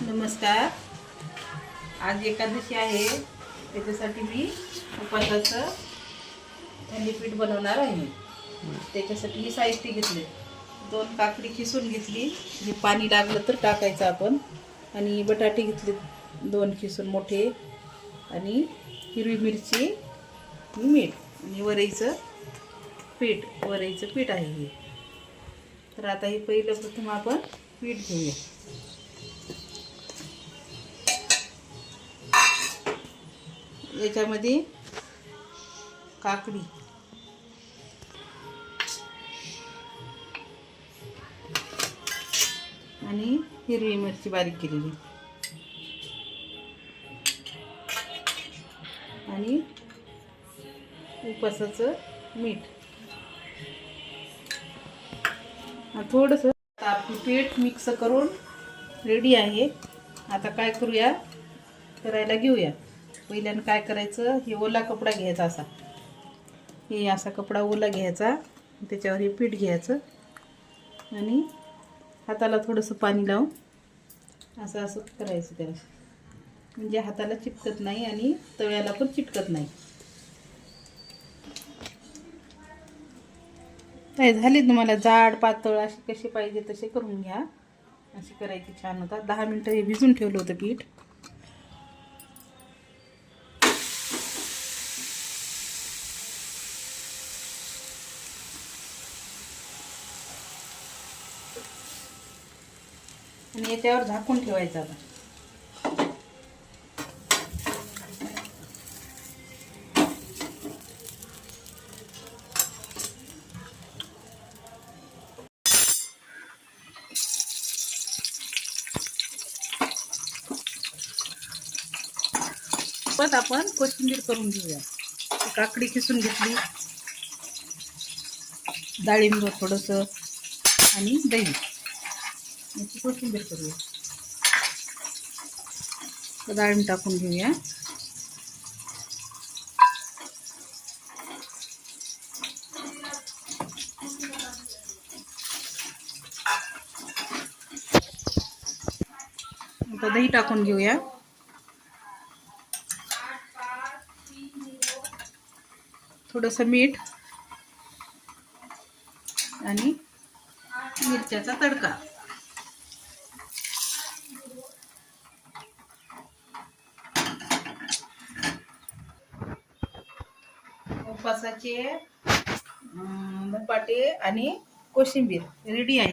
नमस्कार. आज एकादशी आहे, त्याच्यासाठी मी उपासाचं थालीपीठ बनवणार आहे. त्याच्यासाठी मी साहित्य घेतले. 2 काकडी किसून घेतली, हे पाणी लागलं तर टाकायचं आपण. आणि बटाटे घेतले 2 किसून मोठे, आणि हिरवी मिरची, मीठ, आणि वरईचं पीठ आहे हे. तर आता हे पहिलं प्रथम आपण पीठ घेऊया. याच्यामध्ये काकडी, आणि हिरवी मिरची बारीक केलेली, आणि उपासाचं मीठ. थोडंसं आपलं पीठ मिक्स करून रेडी आहे. आता काय करूया, करायला घेऊया. पहिल्यानं काय करायचं, हे ओला कपडा घ्यायचा, असा कपडा ओला घ्यायचा, त्याच्यावर हे पीठ घ्यायचं, आणि हाताला थोडंसं पाणी लावून असं करायचं त्याला, म्हणजे हाताला चिटकत नाही आणि तव्याला पण चिटकत नाही. काय झाले तुम्हाला जाड पातळ अशी कशी पाहिजे तसे करून घ्या. अशी करायची छान होता. 10 मिनटं हे भिजून ठेवलं होतं पीठ. आणि याच्यावर झाकून ठेवायचं. आता परत आपण कोशिंबीर करून घेऊया. काकडी किसून घेतली, डाळिंब थोडंसं, आणि दही, याची कोशिंबीर करूया. डाळिंब टाकून घेऊया. आता दही टाकून घेऊया. थोडंसं मीठ, आणि मिरच्याचा तडका. उपासाचे धपाटे आणि कोशिंबीर रेडी आहे.